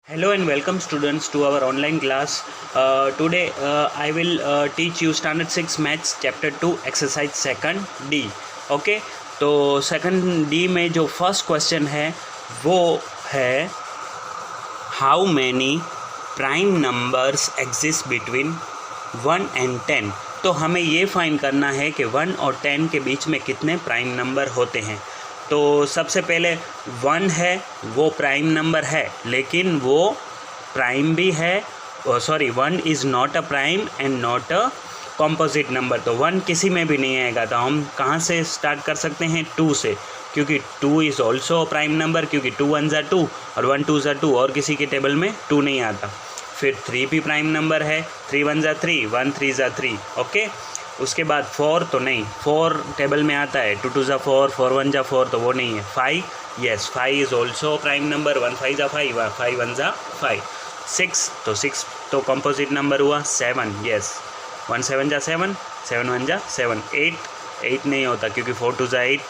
Hello and welcome students to our online class. Today I will teach you standard 6 maths chapter 2 exercise second D. Okay, तो second D में जो first question है वो है how many prime numbers exist between 1 and 10. तो हमें ये find करना है कि 1 और 10 के बीच में कितने प्राइम नंबर होते हैं. तो सबसे पहले 1 है, वो प्राइम नंबर है लेकिन वो प्राइम भी है. 1 is not a prime and not a composite number. तो 1 किसी में भी नहीं आएगा. तो हम कहाँ से स्टार्ट कर सकते हैं? 2 से, क्योंकि 2 इज़ ऑल्सो प्राइम नंबर, क्योंकि 2 1 ज़ा 2 और 1 2 ज़ा 2 और किसी के टेबल में 2 नहीं आता. फिर 3 भी प्राइम नंबर है, 3 1 ज़ा 3, 1 3 ज़ा 3. ओके, उसके बाद 4 तो नहीं, 4 टेबल में आता है, 2 2 ज़ा 4, 4 1 ज़ा 4 तो वो नहीं है. 5 yes, 5 is also prime number, 1 5 ज़ा 5, 5 1 ज़ा 5. 6 तो कंपोजिट नंबर हुआ. 7 येस, 1 7 ज़ा 7, 7 1 ज़ा 7. 8 नहीं होता क्योंकि 4 2 ज़ा 8,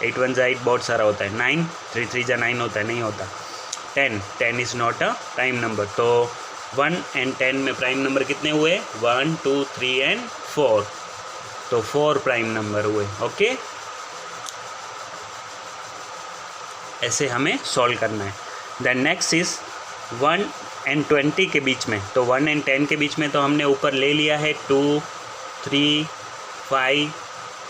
8 1 ज़ा 8 बहुत सारा होता है. 9 3 3 ज़ा 9 होता है, नहीं होता. 10 is not a prime number. तो 1 एंड 10 में प्राइम नंबर कितने हुए? 1 2 3 एंड 4. तो 4 प्राइम नंबर हुए. ओके, ऐसे हमें सॉल्व करना है. देन नेक्स्ट इज़ 1 एंड 20 के बीच में. तो 1 एंड 10 के बीच में तो हमने ऊपर ले लिया है 2 3 5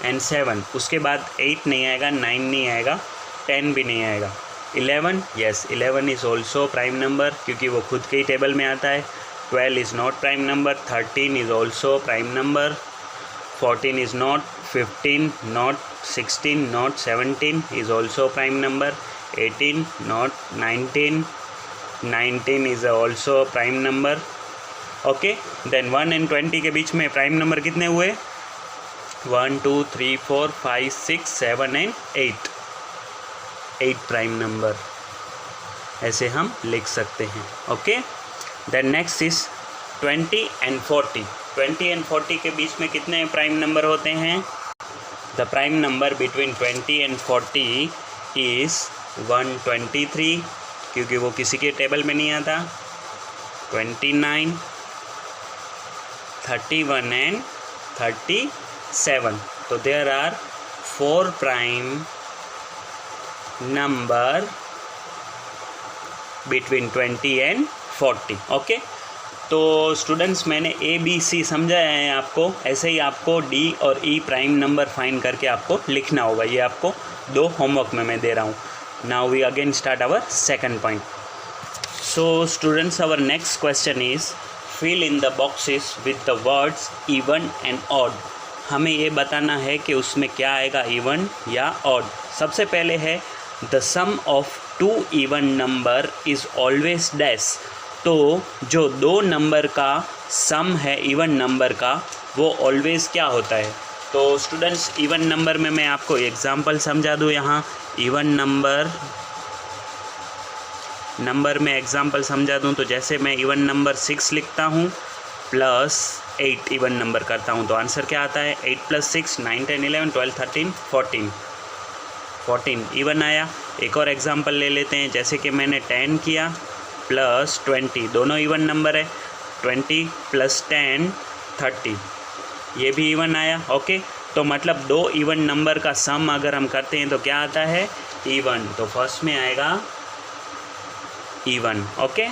एंड 7. उसके बाद 8 नहीं आएगा, 9 नहीं आएगा, 10 भी नहीं आएगा. 11 yes, 11 is also prime number क्योंकि वो खुद के ही टेबल में आता है. 12 is not prime number. 13 is also prime number. 14 is not. 15 not. 16 not. 17 is also prime number. 18 not. 19 is also prime number. Okay, then 1 and 20 के बीच में प्राइम नंबर कितने हुए? 1 2 3 4 5 6 7 and 8. 8 प्राइम नंबर ऐसे हम लिख सकते हैं. Okay, then next is 20 and 40. 20 and 40 के बीच में कितने प्राइम नंबर होते हैं? The prime number between 20 and 40 is 123 क्योंकि वो किसी के टेबल में नहीं आता. 29, 31 एंड 37. तो there are 4 prime number between 20 and 40. Okay, तो स्टूडेंट्स मैंने ABC समझाया है आपको. ऐसे ही आपको D और E प्राइम नंबर फाइंड करके आपको लिखना होगा. ये आपको 2 होमवर्क में मैं दे रहा हूँ. Now we again start our second point. So students, our next question is fill in the boxes with the words even and odd. हमें ये बताना है कि उसमें क्या आएगा, इवन या ऑड. सबसे पहले है the sum of 2 even number is always dash. तो जो 2 नंबर का सम है इवन नंबर का, वो ऑलवेज़ क्या होता है? तो स्टूडेंट्स, इवन नंबर में मैं आपको एग्जांपल समझा दूँ. यहाँ इवन नंबर में एग्जांपल समझा दूँ. तो जैसे मैं इवन नंबर 6 लिखता हूँ प्लस 8 इवन नंबर करता हूँ तो आंसर क्या आता है? 8 + 6 9 10 11 12 13 14 इवन आया. एक और एग्जांपल ले लेते हैं. जैसे कि मैंने 10 किया प्लस 20, दोनों इवन नंबर है. 20 + 10 30, ये भी इवन आया. ओके, तो मतलब 2 इवन नंबर का सम अगर हम करते हैं तो क्या आता है? इवन. तो फर्स्ट में आएगा इवन. ओके,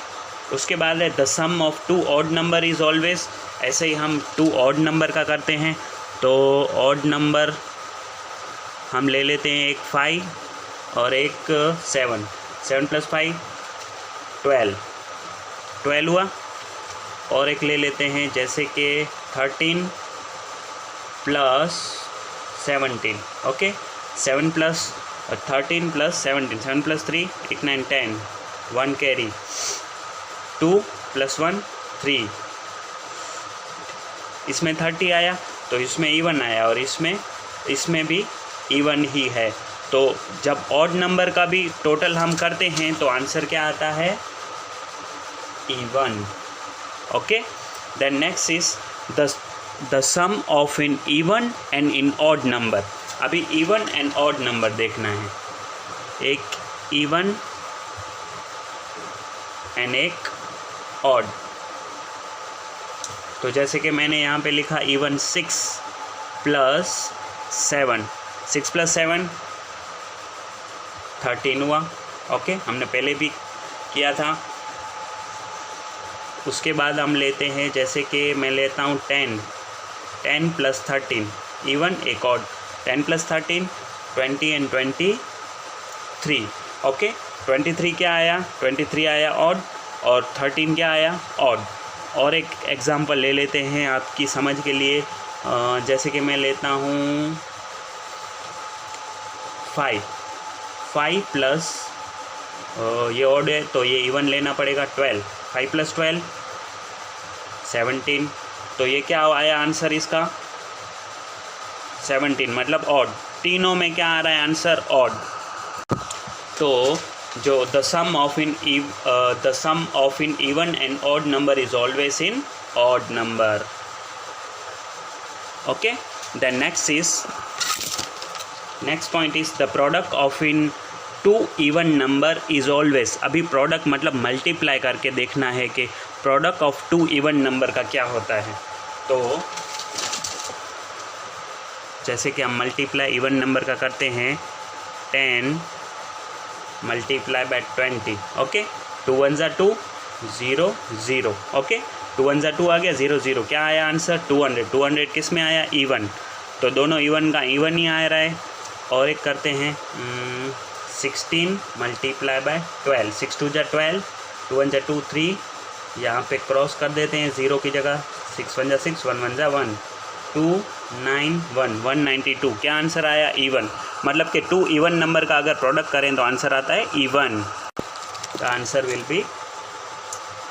उसके बाद है the sum of 2 odd number is always. ऐसे ही हम 2 ऑड नंबर का करते हैं. तो ऑड नंबर हम ले लेते हैं, एक 5 और एक 7. 7 + 5 12 हुआ. और एक ले लेते हैं जैसे कि 13 + 17. Okay, 7 + 13 + 17, 7 + 3 8 9 10, 1 carry, 2 + 1 3. इसमें 30 आया तो इसमें इवन आया और इसमें भी इवन ही है. तो जब ऑड नंबर का भी टोटल हम करते हैं तो आंसर क्या आता है? Even. Okay, then next is the sum of in even and in odd number. अभी इवन एंड ऑड नंबर देखना है. एक इवन एंड एक ऑड। तो जैसे कि मैंने यहाँ पे लिखा इवन 6 + 7, 6 + 7 13 हुआ। ओके, हमने पहले भी किया था। उसके बाद हम लेते हैं, जैसे कि मैं लेता हूँ 10 + 13 इवन एक ऑड, 10 + 13 20 एंड 23। ओके, 23 क्या आया, 23 आया ऑड, और 13 क्या आया, ऑड। और एक एग्जांपल ले लेते हैं आपकी समझ के लिए। जैसे कि मैं लेता हूँ 5 प्लस ये ऑड है तो ये इवन लेना पड़ेगा 12, 5 + 12 17। तो ये क्या आया आंसर इसका, 17, मतलब ऑड। तीनों में क्या आ रहा है आंसर, ऑड। तो जो the sum of in even and odd number is always in odd number. Okay, then next point is the product of in 2 even number is always. अभी प्रोडक्ट मतलब मल्टीप्लाई करके देखना है कि प्रोडक्ट ऑफ 2 इवन नंबर का क्या होता है। तो जैसे कि हम मल्टीप्लाई इवन नंबर का करते हैं 10 × 20। ओके, 2 × 1 = 2, 0 0। ओके, 2 × 1 = 2 आ गया, 0 0। क्या आया आंसर, 200। 200 किस में आया, इवन। तो दोनों इवन का इवन ही आ रहा है। और एक करते हैं 16 × 12, 6 × 2 = 12, 2 × 1 = 2, 3। यहाँ पे क्रॉस कर देते हैं 0 की जगह, 6 × 1 = 6, 1 × 1 = 1, 2 9 1 192। क्या आंसर आया, इवन। मतलब कि 2 इवन नंबर का अगर प्रोडक्ट करें तो आंसर आता है even. The answer will be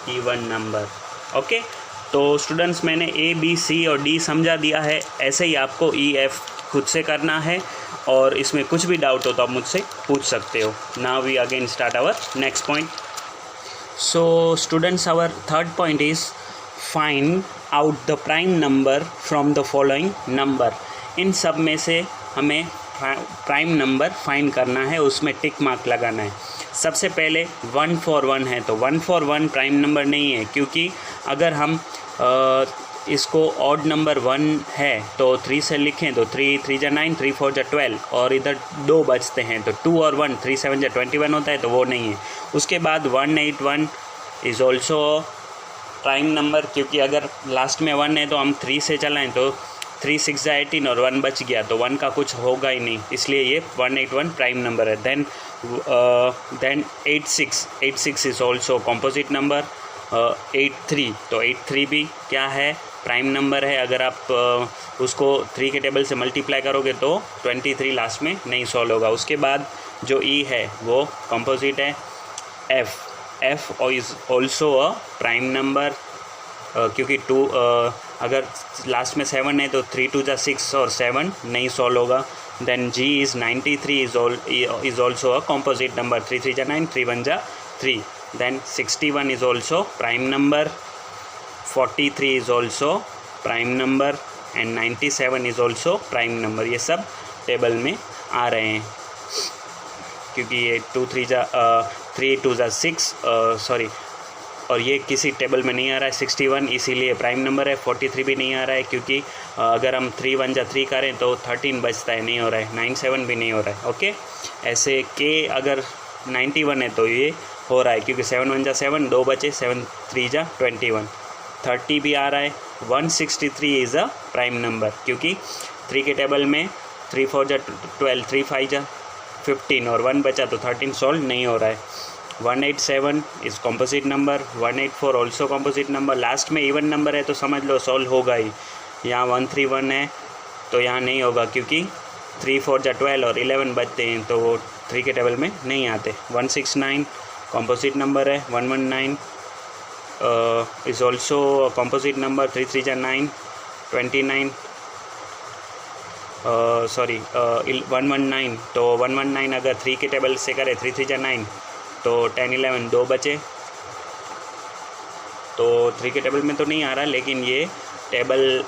even number. Okay, तो स्टूडेंट्स मैंने A B C और D समझा दिया है। ऐसे ही आपको E F खुद से करना है, और इसमें कुछ भी डाउट हो तो आप मुझसे पूछ सकते हो। Now we again start our next point. So students, our third point is find out the prime number from the following number. इन सब में से हमें प्राइम नंबर फाइंड करना है, उसमें टिक मार्क लगाना है। सबसे पहले 141 है, तो 141 प्राइम नंबर नहीं है, क्योंकि अगर हम इसको ऑड नंबर 1 है तो 3 से लिखें तो 3 3 × 9, 3 4 = 12, और इधर 2 बचते हैं तो 2 और 1, 3 7 = 21 होता है, तो वो नहीं है। उसके बाद 181 इज़ ऑल्सो प्राइम नंबर, क्योंकि अगर लास्ट में 1 है तो हम 3 से चलाएं तो 3 6 = 18 और 1 बच गया, तो 1 का कुछ होगा ही नहीं, इसलिए ये 181 प्राइम नंबर है। Then 86 is also composite number. 83, तो 83 भी क्या है, प्राइम नंबर है। अगर आप उसको 3 के टेबल से मल्टीप्लाई करोगे तो 23 लास्ट में नहीं सॉल्व होगा। उसके बाद जो E है वो कॉम्पोजिट है। F is also a prime number, क्योंकि 2 अगर लास्ट में 7 है तो 3 2 = 6 और 7 नहीं सॉल्व होगा। Then G is 93 is also a composite number, 3 3 = 9, 3 1 = 3। Then 61 is also prime number, 43 is also prime number, and 97 is also prime number। ये सब टेबल में आ रहे हैं, क्योंकि ये 3 2 = 6 सॉरी, और ये किसी टेबल में नहीं आ रहा है 61, इसीलिए प्राइम नंबर है। 43 भी नहीं आ रहा है, क्योंकि अगर हम 3 1 = 3 करें तो 13 बचता है, नहीं हो रहा है। 97 भी नहीं हो रहा है। ओके, ऐसे के अगर 91 है तो ये हो रहा है, क्योंकि 7 1 = 7, 2 बचे, 7 3 = 21। 30 भी आ रहा है। 163 इज़ अ प्राइम नंबर, क्योंकि 3 के टेबल में 3 4 = 12, 3 5 = 15 और 1 बचा, तो 13 सॉल्व नहीं हो रहा है। 187 is composite number. 184 also composite number. Last में इवन नंबर है तो समझ लो सॉल्व होगा ही। यहाँ 131 है तो यहाँ नहीं होगा, क्योंकि 3 4 = 12 और 11 बचते हैं, तो वो 3 के टेबल में नहीं आते। 169 कॉम्पोजिट नंबर है। 119 is also composite number. 3 3 = 9, 29 sorry 119, तो 119 अगर 3 के टेबल से करें 3 3 = 9, तो 10 11 2 बचे, तो 3 के टेबल में तो नहीं आ रहा, लेकिन ये टेबल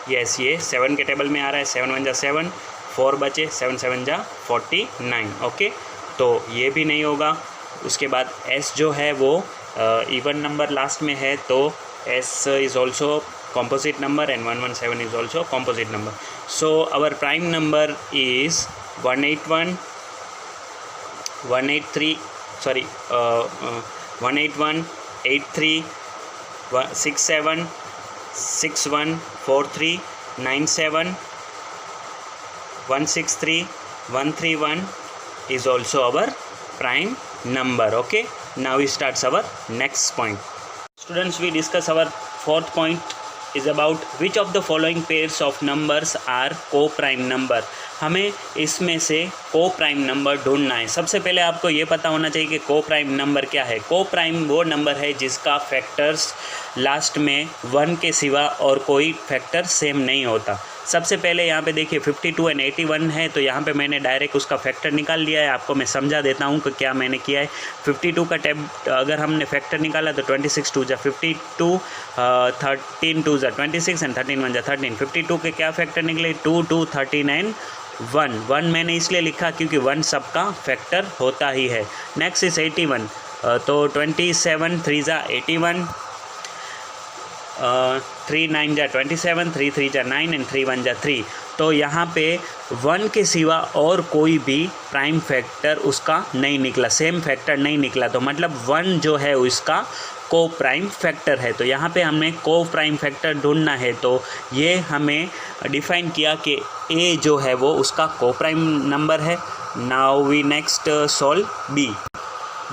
यस ये 7 के टेबल में आ रहा है। 7 1 = 7, 4 बचे, 7 7 = 49। ओके, तो ये भी नहीं होगा। उसके बाद S जो है वो इवन नंबर लास्ट में है तो S is also composite number and 117 is also composite number. So our prime number is 181, 183, 181, 83, 67, 61, 43, 97, 163, 131 is also our prime number. Okay, now we start our next point. Students, we discuss our fourth point is about which of the following pairs of numbers are co-prime number. हमें इसमें से को prime number ढूंढना है. सबसे पहले आपको ये पता होना चाहिए कि को प्राइम नंबर क्या है. को प्राइम वो नंबर है जिसका फैक्टर्स लास्ट में 1 के सिवा और कोई फैक्टर सेम नहीं होता. सबसे पहले यहाँ पे देखिए 52 एंड 81 है, तो यहाँ पे मैंने डायरेक्ट उसका फैक्टर निकाल लिया है. आपको मैं समझा देता हूँ कि क्या मैंने किया है. 52 का अगर हमने फैक्टर निकाला तो 26 2 जा 52, 13 2 जा 26 एंड 13 1 जा 13. 52 के क्या फैक्टर निकले 2 2 13 एंड 1 मैंने इसलिए लिखा क्योंकि 1 सबका फैक्टर होता ही है. नेक्स्ट इज 81, तो 27 3 जा 81, 3 9 जा 27, 3 3 जा 9 एंड 3 1 जा 3. तो यहाँ पे 1 के सिवा और कोई भी प्राइम फैक्टर उसका नहीं निकला, सेम फैक्टर नहीं निकला. तो मतलब 1 जो है उसका को प्राइम फैक्टर है. तो यहाँ पे हमें को प्राइम फैक्टर ढूंढना है. तो ये हमें डिफाइन किया कि A जो है वो उसका को प्राइम नंबर है. Now we next solve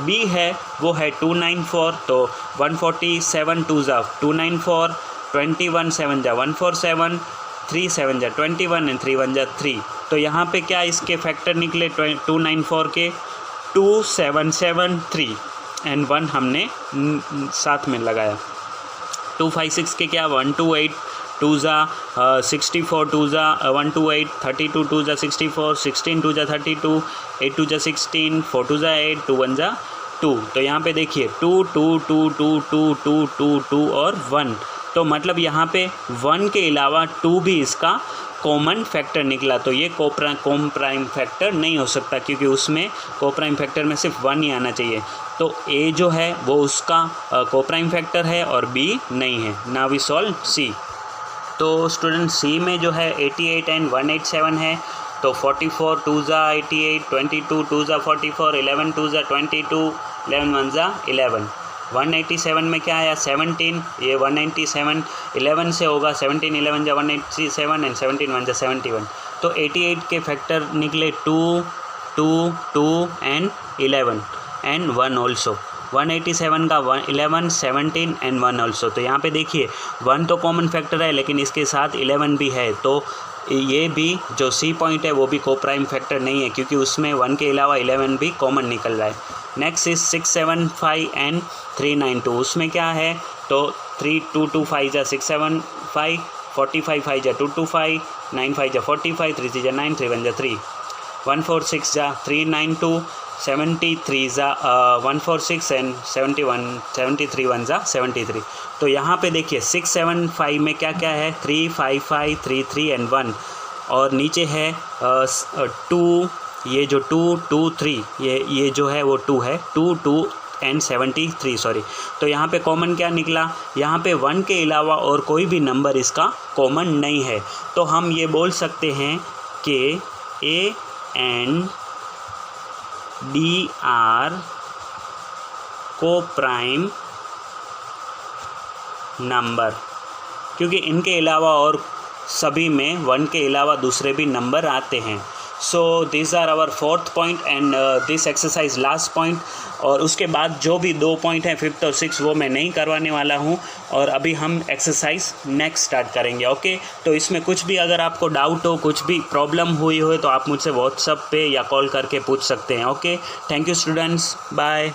B है वो है 294, तो 147 2 जा 294, 21 7 जा 147, 3 7 जा 21 एंड 3 1 जा 3. तो यहाँ पे क्या इसके फैक्टर निकले 294 के 2 7 7 3 एंड 1 हमने साथ में लगाया. 256 के क्या 128 2 जा 64 2 जा 128, 32 2 जा 64, 16 2 जा 32, 8 2 जा 16, 4 2 जा 8, 2 1 जा 2. तो यहाँ पे देखिए 2 2 2 2 2 2 2 2 और 1. तो मतलब यहाँ पे 1 के अलावा 2 भी इसका कॉमन फैक्टर निकला. तो ये को प्राइम फैक्टर नहीं हो सकता क्योंकि उसमें को प्राइम फैक्टर में सिर्फ 1 ही आना चाहिए. तो A जो है वो उसका को प्राइम फैक्टर है और B नहीं है. Now we solve C. तो स्टूडेंट C में जो है 88 एंड 187 है. तो 44 2 जा 88, 22 2 जा 44, 11 2 जा 22, 11 1 जा 11. 187 में क्या आया 17, ये 197 11 से होगा. 17 11 जा 187 एंड 17 1 जा 71. तो 88 के फैक्टर निकले 2 2 2 एंड 11 एंड 1 ऑल्सो. 187 का 11 17 एंड 1 ऑल्सो. तो यहाँ पे देखिए 1 तो कॉमन फैक्टर है लेकिन इसके साथ 11 भी है. तो ये भी जो C पॉइंट है वो भी को प्राइम फैक्टर नहीं है क्योंकि उसमें 1 के अलावा 11 भी कॉमन निकल रहा है. Next is 675 and 392. उसमें क्या है तो 3 2 2 5 जा 675, 45 5 जा 225, 9 5 जा 45, 3 3 जा 9, 3 1 जा 3, 146 जा 392, 73 जा 146 एंड 73 1 जा 73. तो यहाँ पे देखिए 675 में क्या क्या है 3 5 5 3 3 एंड 1 और नीचे है 2, ये जो 2 2 3 ये जो है वो 2 है 2 2 एंड 73 सॉरी. तो यहाँ पे कॉमन क्या निकला, यहाँ पे 1 के अलावा और कोई भी नंबर इसका कॉमन नहीं है. तो हम ये बोल सकते हैं कि A एंड D आर को प्राइम नंबर क्योंकि इनके अलावा और सभी में 1 के अलावा दूसरे भी नंबर आते हैं. So this are our fourth point and this exercise last point. और उसके बाद जो भी 2 पॉइंट हैं 5th और 6th वो मैं नहीं करवाने वाला हूँ और अभी हम एक्सरसाइज नेक्स्ट स्टार्ट करेंगे. ओके, तो इसमें कुछ भी अगर आपको डाउट हो, कुछ भी प्रॉब्लम हुई हो तो आप मुझसे व्हाट्सएप पे या कॉल करके पूछ सकते हैं. Okay, thank you students, bye.